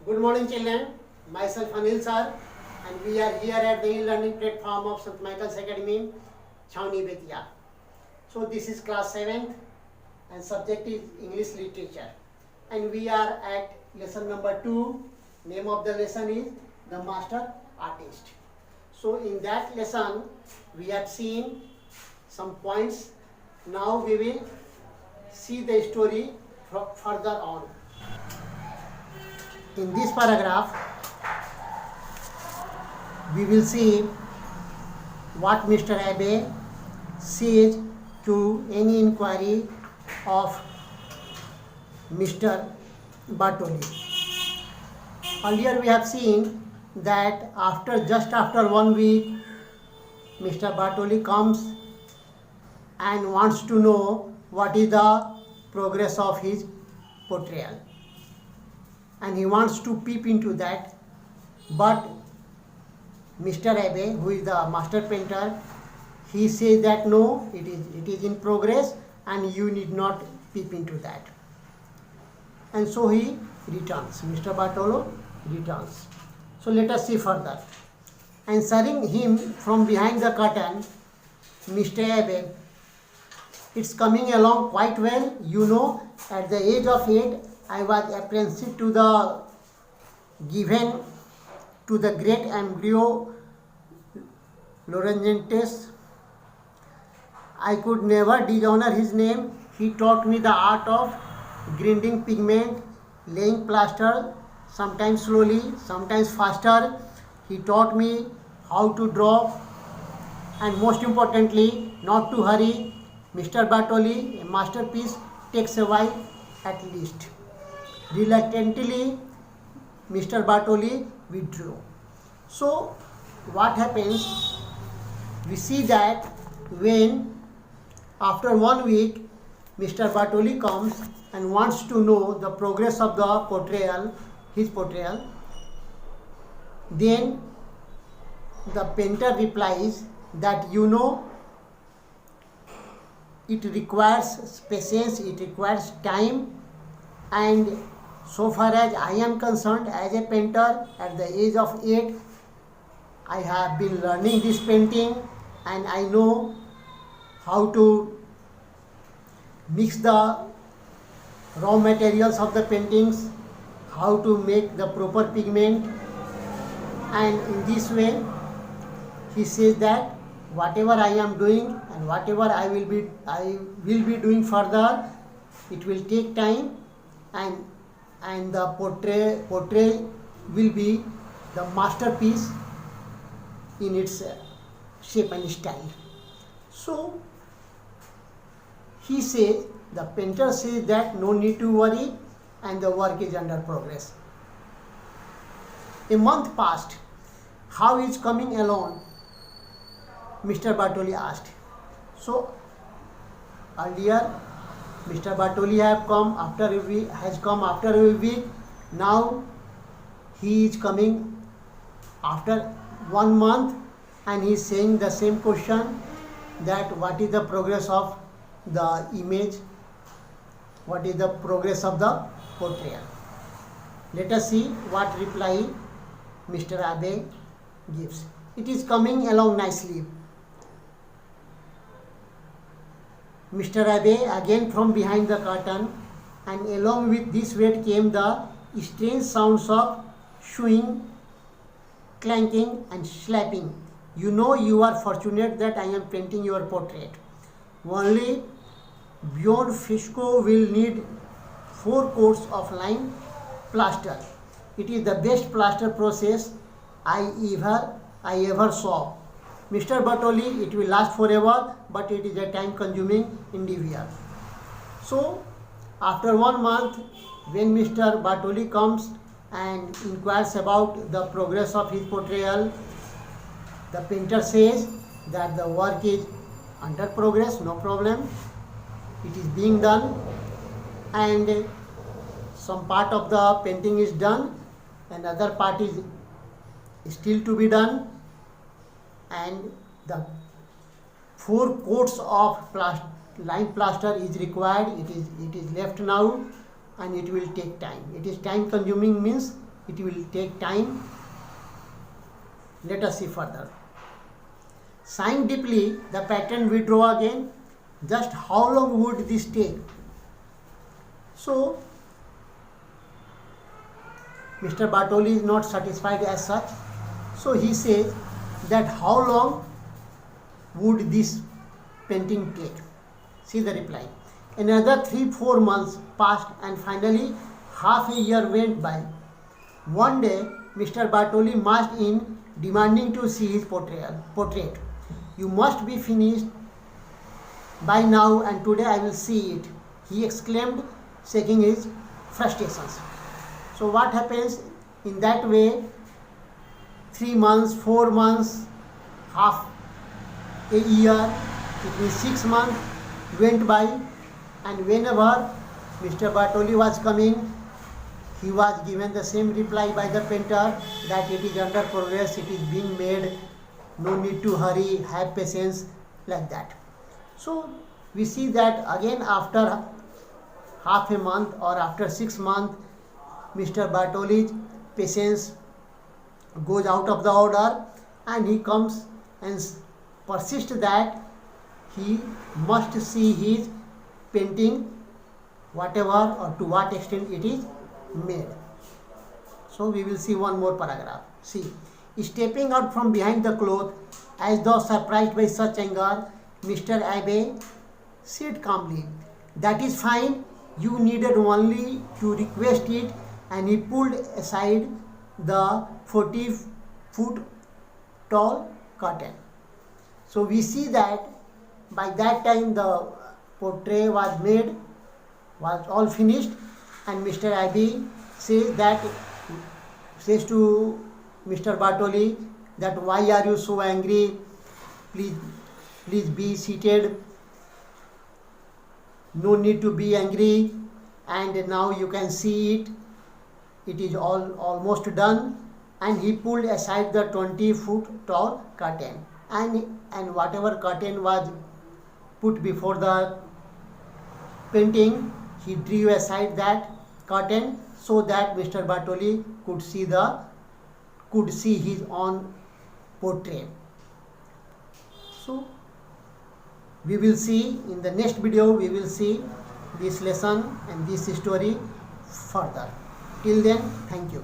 Good morning, children. Myself Anil sir, and we are here at the e-learning platform of St. Michael's Academy, Chhauni Betia. So this is class 7th, and subject is English literature, and we are at lesson number 2. Name of the lesson is The Master Artist. So in that lesson, we have seen some points. Now we will see the story further on. In this paragraph, we will see what Mr. Abe says to any inquiry of Mr. Bartoli. Earlier we have seen that just after 1 week, Mr. Bartoli comes and wants to know what is the progress of his portrayal. And he wants to peep into that, but Mr. Abe, who is the master painter, he says that no, it is in progress and you need not peep into that. And so he returns. Mr. Bartolo returns. So let us see further. Answering him from behind the curtain, Mr. Abe, it's coming along quite well. You know, at the age of 8, I was apprenticed to the given to the great Ambrogio Lorenzentes. I could never dishonor his name. He taught me the art of grinding pigment, laying plaster, sometimes slowly, sometimes faster. He taught me how to draw, and most importantly, not to hurry. Mr. Bartoli, a masterpiece takes a while at least. Reluctantly, Mr. Bartoli withdrew. So, what happens? We see that when after 1 week, Mr. Bartoli comes and wants to know the progress of the portrayal, his portrayal, then the painter replies that you know, it requires patience, it requires time, and so far as I am concerned, as a painter at the age of 8, I have been learning this painting and I know how to mix the raw materials of the paintings, how to make the proper pigment, and in this way he says that whatever I am doing and whatever I will be doing further, it will take time, and the portrait will be the masterpiece in its shape and style. So he says, the painter says that no need to worry and the work is under progress. A month passed. How is coming along? Mr. Bartoli asked. So earlier Mr. Bartoli has come after a week. Now he is coming after 1 month and he is saying the same question, that what is the progress of the image, what is the progress of the portrayal. Let us see what reply Mr. Abe gives. It is coming along nicely. Mr. Abe again from behind the curtain, and along with this wait came the strange sounds of chewing, clanking and slapping. You know, you are fortunate that I am painting your portrait. Only beyond fresco will need 4 coats of lime plaster. It is the best plaster process I ever saw. Mr. Bartoli, it will last forever, but it is a time-consuming endeavor. So, after 1 month, when Mr. Bartoli comes and inquires about the progress of his portrayal, the painter says that the work is under progress, no problem. It is being done, and some part of the painting is done, another part is still to be done, and the 4 coats of lime plaster is required. It is left now, and it will take time. It is time consuming means it will take time. Let us see further. Sighing deeply, the patron withdraw again. Just how long would this take? So, Mr. Bartoli is not satisfied as such. So he says that how long would this painting take? See the reply. Another 3-4 months passed and finally half a year went by. One day, Mr. Bartoli marched in demanding to see his portrait. You must be finished by now and today I will see it, he exclaimed, shaking his frustrations. So what happens in that way? 3 months, 4 months, half a year, it means 6 months went by, and whenever Mr. Bartoli was coming, he was given the same reply by the painter that it is under progress, it is being made, no need to hurry, have patience, like that. So we see that again after half a month or after 6 months, Mr. Bartoli's patience goes out of the order and he comes and persists that he must see his painting, whatever or to what extent it is made. So we will see one more paragraph. See, stepping out from behind the cloth, as though surprised by such anger, Mr. Abbe said calmly, "That is fine, you needed only to request it," and he pulled aside the 40-foot tall curtain. So we see that by that time the portrait was made, was all finished, and Mr. Abbe says to Mr. Bartoli that why are you so angry? Please be seated. No need to be angry, and now you can see it. It is almost done, and he pulled aside the 20-foot tall curtain, and whatever curtain was put before the painting, he drew aside that curtain so that Mr. Bartoli could see his own portrait. So we will see in the next video, we will see this lesson and this story further. Till then, thank you.